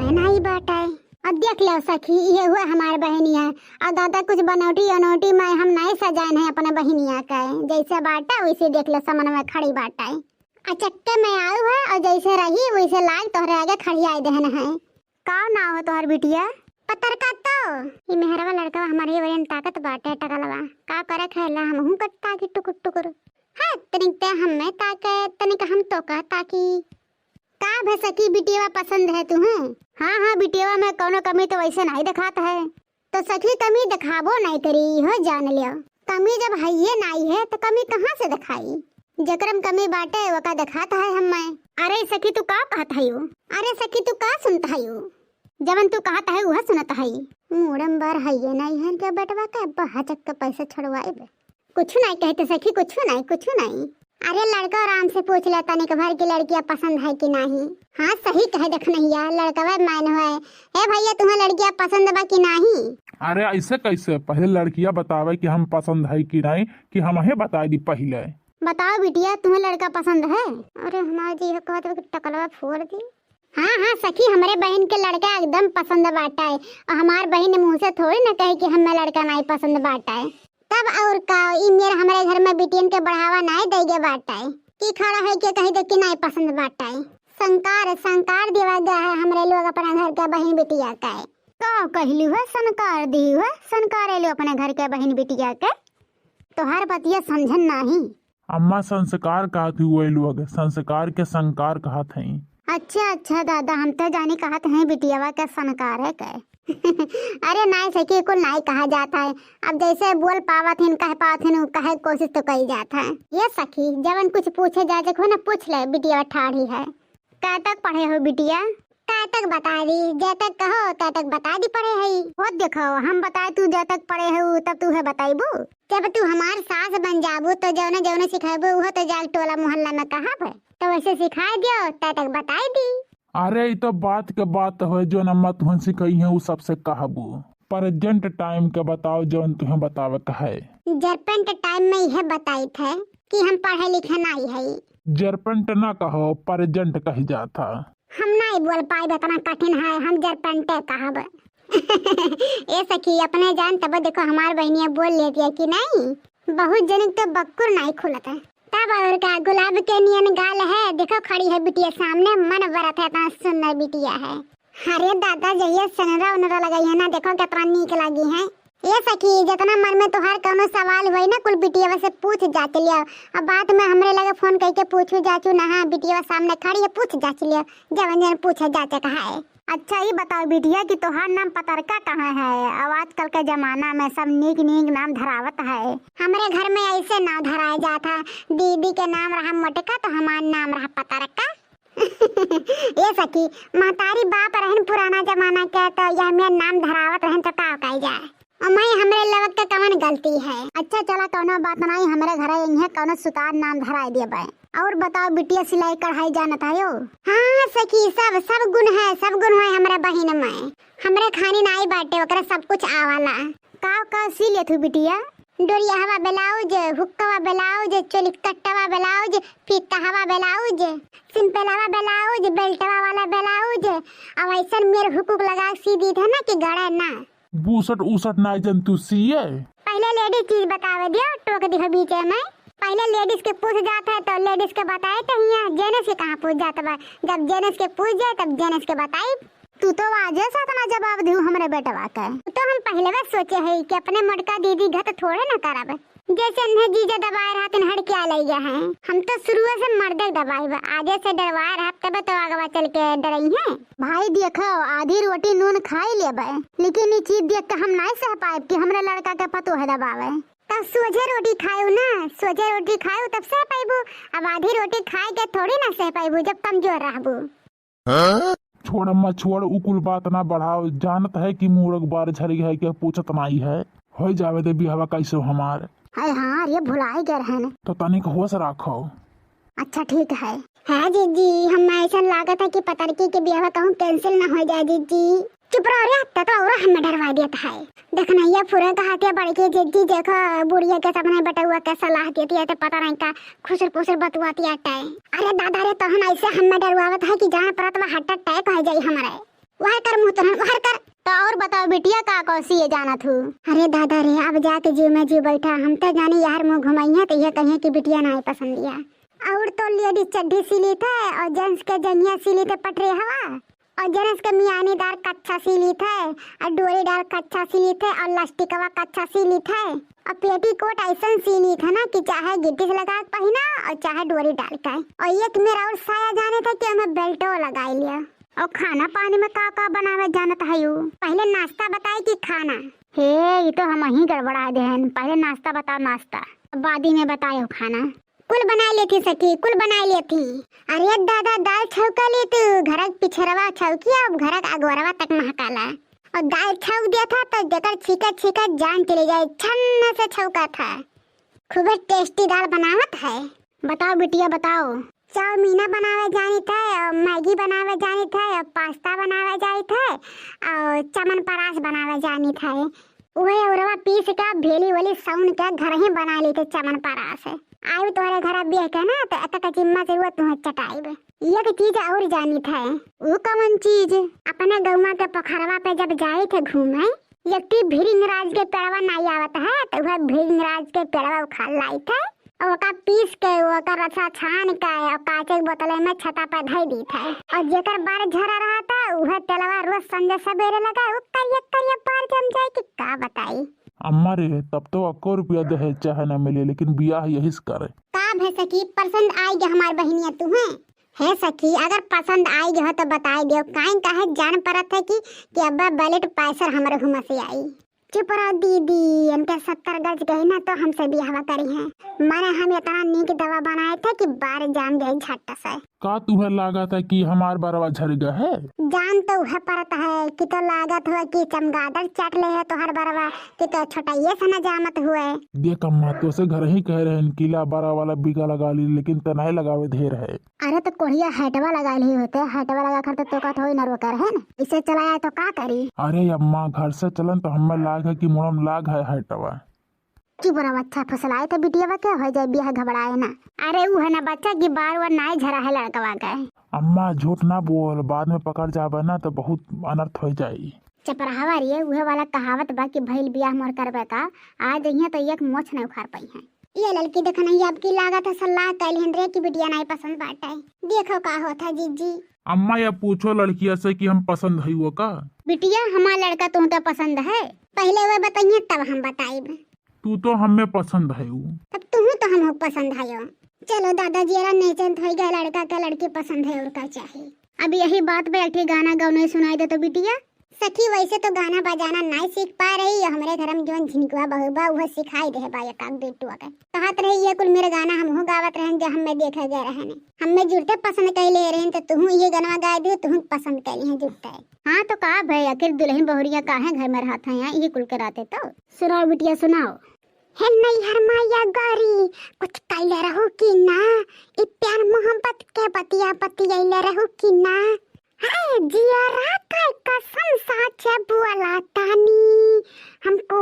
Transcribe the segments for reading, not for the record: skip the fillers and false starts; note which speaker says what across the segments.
Speaker 1: बहन आई बाटा है। अब देख लो सखी, ये हुआ हमारे बहनिया और दादा कुछ बनौटी अनौटी में हम नहीं सजाए हैं अपने बहनिया का, जैसे बाटा वैसे देख लो समन में खड़ी बाटा है। अचक्के में आऊ है और जैसे रही वैसे लाग तोहरे आगे खड़ी आई देहन है। का ना हो तोहर बिटिया? पतर का तो ये मेहरवा लड़का हमारे बहन ताकत बाटे टकलवा का करे खेला हम हूं कट्टा की टुकुर टुकुर है तनिक ते हमें ताकत तनिक हम तो का ताकी का भसकी बिटिया पसंद है तुम्हें? हाँ हाँ बिटिया में कोनो कमी तो वैसे नहीं दिखाता है, तो सखी कमी दिखाबो नहीं करी हो जान लियो। कमी जब है ये नहीं है तो कमी कहाँ से दिखाई? जकरम कमी बाटे वो का दिखाता है हमें। अरे सखी तू का कहता है? अरे सखी तू का सुनता है? जवन तू कहता है वह सुनता है। मूड़म बार है ये नहीं है क्या बेटवा का बहाचक का पैसा छड़वाए बे। कुछ नहीं कहते सखी, कुछ नहीं। अरे लड़का आराम से पूछ लेता नहीं भर की लड़कियां पसंद है कि नहीं। हाँ सही कहे देख नहीं यार लड़का मान है। ए भैया तुम्हें लड़कियां पसंद बा कि नहीं?
Speaker 2: अरे ऐसे कैसे? पहले लड़कियां बतावे कि हम पसंद है कि नहीं, कि हम ही बता दी पहले।
Speaker 1: बताओ बिटिया तुम्हें लड़का पसंद है? अरे हमारे जी कहते टकलवा फोड़ दी। हाँ सखी हमारे बहन के लड़का एकदम पसंद बाटा है और हमारे बहन मुँह से थोड़ी ना कहे कि हमें लड़का नहीं पसंद बाटा है। तब और का मेरे हमारे घर में बिटियन के बढ़ावा नहीं देगे बाटा है कि खड़ा है कि कहीं दे कि नहीं पसंद बाटा है। संकार दिवा गया है हमारे लोग अपने घर के बहन बिटिया का है। तो कहलू है संकार दी हुआ संकार लो अपने घर के बहन बिटिया के, तो हर बतिया समझन नहीं।
Speaker 2: अम्मा संस्कार कहती हुए लोग संस्कार के संकार कहते हैं।
Speaker 1: अच्छा दादा हम तो जाने कहते हैं बिटियावा का संकार है क्या? अरे नहीं सखी को नहीं कहा जाता है, अब जैसे बोल पावत है कह पावत है कहे कोशिश तो कही जाता है। ये सखी जवन कुछ पूछे जा हो ना पूछ ले बिटिया ठाड़ी है। क्या तक पढ़े हो बिटिया? क्या तक बता दी जब तक कहो तब तक बता दी पढ़े है। वो देखो हम बताए तू जब तक पढ़े हो तब तू है बताइबू। जब तू हमार सास बन जाबू तो जौने सिखाबू वो तो जाग टोला मोहल्ला में कहा है तो वैसे सिखा दियो तब तक बताई दी।
Speaker 2: अरे ये तो बात के बात है जो नम्मा तुहन सिखाई है वो सबसे कहबू। प्रेजेंट टाइम के बताओ जो तुम्हें बतावे कहे।
Speaker 1: जरपेंट टाइम में यह बताई थे कि हम पढ़े लिखे नहीं है।
Speaker 2: जरपेंट ना कहो प्रेजेंट कही जाता।
Speaker 1: हम नहीं बोल पाए इतना कठिन है हम जरपेंट कहब। ए सखी अपने जान तब देखो हमार बहनिया बोल लेती है कि नहीं। बहुत जनिक तो बक्कुर नहीं खुलता है। तब और का गुलाब के नियन गाल है देखो खड़ी है बिटिया सामने मन बरत है इतना सुंदर बिटिया है। अरे दादा जइए सनरा उनरा लगाई है ना देखो कितना नीक लगी है। ये सखी जितना मन में तोहार कोनो सवाल हुई ना कुल बिटिया से पूछ जाच लिया। अब बात में हमरे लगे फोन करके पूछू जाचू ना। हाँ बिटिया सामने खड़ी है पूछ जाच लिया जवन पूछे जाचे कहा है। अच्छा ये बताओ बिटिया कि तोहार नाम पतरका कहाँ है? अब आजकल के जमाना में सब नीक नाम धरावत है। हमारे घर में ऐसे नाम धराया जाता। दीदी के नाम रहा मटका तो हमारा नाम रहा पतरका। ये सखी महतारी बाप रहन पुराना जमाना के तो यह मेरा नाम धरावत रहन तो का कही जाए। मैं हमरे लवक के कवन गलती है। अच्छा चला कोनो बात नहीं हमरे घर इन्हें कोनो सुतार नाम धराई दिए बे। और बताओ बिटिया सिलाई कढ़ाई जानत है? हाँ सखी सब गुण है हमारे बहन में। हमरे खानी नाई बाटे ओकरा सब कुछ आवाला। का सी ले तू बिटिया? डोरिया हवा ब्लाउज, हुक्का ब्लाउज, चोली कट्टा ब्लाउज, फीता हवा ब्लाउज, सिंपल हवा ब्लाउज, बेल्टवा वाला ब्लाउज। अब ऐसा मेरे हुकुक लगा सी दी था ना कि गड़ा ना।
Speaker 2: बूसट उसट ना जंतु सीए।
Speaker 1: पहले लेडीज चीज बतावे दियो टोक दिखो बीच में। पहले लेडीज के पूछ जाता है तो लेडीज के बताए तो यहाँ जेंट्स के कहाँ पूछ जाता है। जब जेंट्स के पूछ जाए तब जेंट्स के बताई। तू तो आज सातना जवाब दू हमरे बेटवा का। तो हम पहले बार सोचे है कि अपने मटका दीदी घर तो थोड़े ना करावे। जैसे इन्हें जीजा दबाए रहा तो हट क्या ले गया है। हम तो शुरू से मर्दे दबाए आगे से डरवाए रहा तब तो आगे चल के डरई है। भाई देखो आधी रोटी नून खाई लेबे लेकिन ये चीज देख के हम नहीं सह पाए कि हमरे लड़का के पतो है दबावे। तब सोझे रोटी खाओ ना, सोझे रोटी खाओ तब सह पाइबू। अब आधी रोटी खाए के थोड़ी ना सह पाइबू जब कमजोर रहबू।
Speaker 2: छोड़ अम्मा छोड़ उकुल बात ना बढ़ाओ। जानत है कि मूरख बार झरी है कि पूछत नहीं है। हो जावे दे बिहावा कैसे हमार।
Speaker 1: हाँ ये भुला गए रहन
Speaker 2: तो तनिक होश रखो।
Speaker 1: अच्छा ठीक है। हाँ जीजी हम ऐसा लागत है कि पतरकी के ब्याह कहूँ कैंसिल ना हो जाए जीजी। चुप रहो रे तो और हमें डरवा देता है। देखना ये पूरा कहाते बड़ी के जीजी देखो बुढ़िया के सामने बेटा हुआ के सलाह देती है तो पता नहीं का खुसर पुसर बतवाती है। अरे दादा रे तो हम ऐसे हमें डरवावत है कि जहाँ परत वह हट अटैक हो जाए हमारे। वह कर मुँह तो वह कर। तो और बताओ बिटिया का कौसी ये जाना थू। अरे दादा रे अब जाके जीव में जीव बैठा, हम तो जानी यार मुँह घुमाइया तो ये कहिए कि बिटिया ना पसंद लिया। और तो लेडीज चड्ढी सिली थे और जेंट्स के जंगिया सिली थे पटरे हवा, और जेंट्स के मियानीदार कच्चा सिली थे और डोरीदार कच्चा सिली थे और लास्टिकवा कच्चा सिली थे और पेटीकोट ऐसा सिली था ना कि चाहे गिट्टी से लगा के पहना और चाहे डोरी डाल के। और एक मेरा और साया जाने था कि हमें बेल्टो लगा लिया। और खाना पानी में का बनावे जानत है यू? पहले नाश्ता बताए कि खाना? हे ये तो हम ही गड़बड़ा देहन, पहले नाश्ता बताओ नाश्ता, बादी में बताओ खाना। कुल बना लेती सखी, कुल बना लेती। अरे दादा दाल छौका ले तू, घर पिछरवा छौकी अब घर अगोरवा तक महकाला। और दाल छौक दिया था तो जकर छिकट छिकट जान चली जाए, छन्ना से छौका था। खूब टेस्टी दाल बनावत है। बताओ बिटिया बताओ। चाउमीना बनावे जानी था और मैगी बनावे जानी था और पास्ता बनावे जानी था और चमन परास बनावे जानी था। वही औरवा पीस का भेली वाली साउन का घर ही बना ली थे चमन परास। आयु तुम्हारे घर बिया के ना तो अतका चिम्मा से तुम्हें चटाइब। एक चीज और जानी था। वो कौन चीज? अपने गौवा के पोखरवा पे जब जाए थे घूमे, एक भीरिंगराज के पेड़वा नहीं आवत है तो वह भीरिंगराज के पेड़वा उखाड़ लाई थे और ओका पीस के ओकर रसा छान के और कांचे बोतले में छता पर धई दी था। और जेकर बार झरा रहा था वह तेलवा रोज संजय सवेरे लगा वो करिया पार जम जाए कि का बताई।
Speaker 2: अम्मा रे तब तो 1 रुपया दहेज चाहे न मिले लेकिन बियाह यही से करे।
Speaker 1: का भे सखी पसंद आएगी हमार बहनिया तुम्हें? है सखी अगर पसंद आएगी हो तो बताई दियो, काहे काहे जान परत है कि अब्बा बैलेट पैसर हमारे हुमा से आई। चुप रहो दीदी, इनके 70 गज गई ना तो हमसे बियाह करी है। माने हम इतना नीक दवा बनाए थे कि बार जान गई झट से।
Speaker 2: का तुम्हें लागत है कि हमार बरवा झड़ गया है?
Speaker 1: जान तो वह परत है कि तो लागत हुआ कि चमगादड़ चाट ले है तो हर बरवा कि तो छोटा ये सना जामत हुए।
Speaker 2: देख अम्मा तो से घर ही कह रहे हैं किला बरा वाला बीघा लगा ली लेकिन तनाई लगावे ढेर है।
Speaker 1: अरे तो कोढ़िया हेटवा लगा ली होते, हेटवा लगा कर तो का थोड़ी न रोकर है ना, इसे चलाया तो का करी।
Speaker 2: अरे अम्मा घर से चलन तो हमें लाग है कि मुड़म लाग है हेटवा
Speaker 1: की बड़ा अच्छा फसल आए थे बिटिया के हो जाए बियाह घबराए ना। अरे वो है ना बच्चा की बार वो नाई झरा है लड़कवा का।
Speaker 2: अम्मा झूठ ना बोल, बाद में पकड़ जाबे ना तो बहुत अनर्थ हो जाई।
Speaker 1: चपराहवा रे उहे वाला कहावत बा कि भइल बियाह मोर करबे का आज यहाँ तो एक मोछ नहीं उखाड़ पाई है। ये लड़की देखो नहीं आपकी लागत है सलाह कैलिहन रे की बिटिया नहीं पसंद बाटे, देखो का होता जीजी।
Speaker 2: अम्मा ये पूछो लड़किया से कि हम पसंद है वो का?
Speaker 1: बिटिया हमारा लड़का तुमके पसंद है? पहले वो बताइए तब हम बताइब।
Speaker 2: तू तो हमें पसंद है वो।
Speaker 1: तब तुम तो हम पसंद है। चलो दादाजी यार नेचन हो गया, लड़का का लड़की पसंद है और का चाहिए। अब यही बात पे एक गाना गाने सुनाई दे तो बिटिया। सखी वैसे तो गाना बजाना नहीं सीख पा रही है, हमारे घर में जो झिनकुआ बहू बा वह सिखाई दे बा एक बेटुआ के कहत रही है कुल मेरे गाना हम हो गावत रहन जो हमें देखे गए रहने हमें जुड़ते पसंद कैले रहन तो तुम ये गाना गा दियो तुम पसंद कैली हैं जुड़ते। हाँ तो का भाई आखिर दुल्हन बहुरिया काहे घर में रहता है यहाँ ये कुल कराते तो सुनाओ बिटिया सुनाओ। है नहीं हर माया गारी कुछ कैले रहो कि ना, इ प्यार मोहब्बत के बतिया बतियाइले रहो कि ना। हाय जिया रात का कसम साच बुआला तानी हमको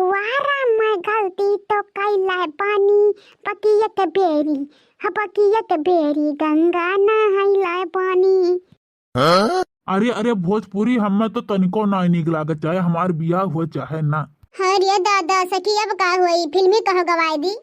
Speaker 1: आरा मैं गलती तो कैला पानी बकियत बेरी गंगा नहाइला पानी।
Speaker 2: अरे अरे भोजपुरी हमें तो तनिको ना निक लागत चाहे हमार बियाह हो चाहे ना।
Speaker 1: अरे दादा सखी अब का हुई फिल्मी कहो गवाई दी।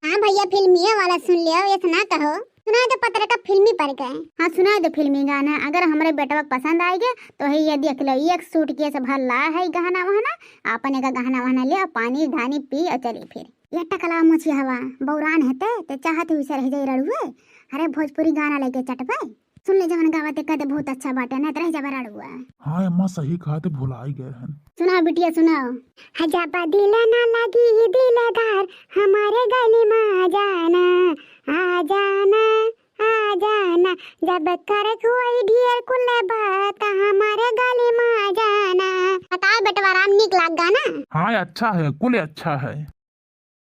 Speaker 1: हाँ भैया फिल्मी वाला सुन लियो इतना कहो सुना दो पत्र का फिल्मी पर गए। हाँ सुना दो फिल्मी गाना अगर हमारे बेटा पसंद आएगा तो है ये देख लो एक सूट के सब भर ला है गहना वहना अपने का गहना वहना ले पानी धानी पी और चली फिर ये टकला मुछी हवा बौरान है चाहते हुए रह जाए रड़ुए। अरे भोजपुरी गाना लेके चटपे सुन ले जवन गावा ते कहते बहुत अच्छा बाटे ना तरह जबर रड़ुआ।
Speaker 2: हाँ अम्मा सही कहा थे भुलाई गए हैं।
Speaker 1: सुनाओ बिटिया सुनाओ। हजाबा दिल ना लगी दिलदार हमारे गली में आ जाना जब कर कोई ढेर कुले बात हमारे गली में आ जाना। बताओ बेटवा राम निक लाग गाना।
Speaker 2: हाँ अच्छा है कुल अच्छा है।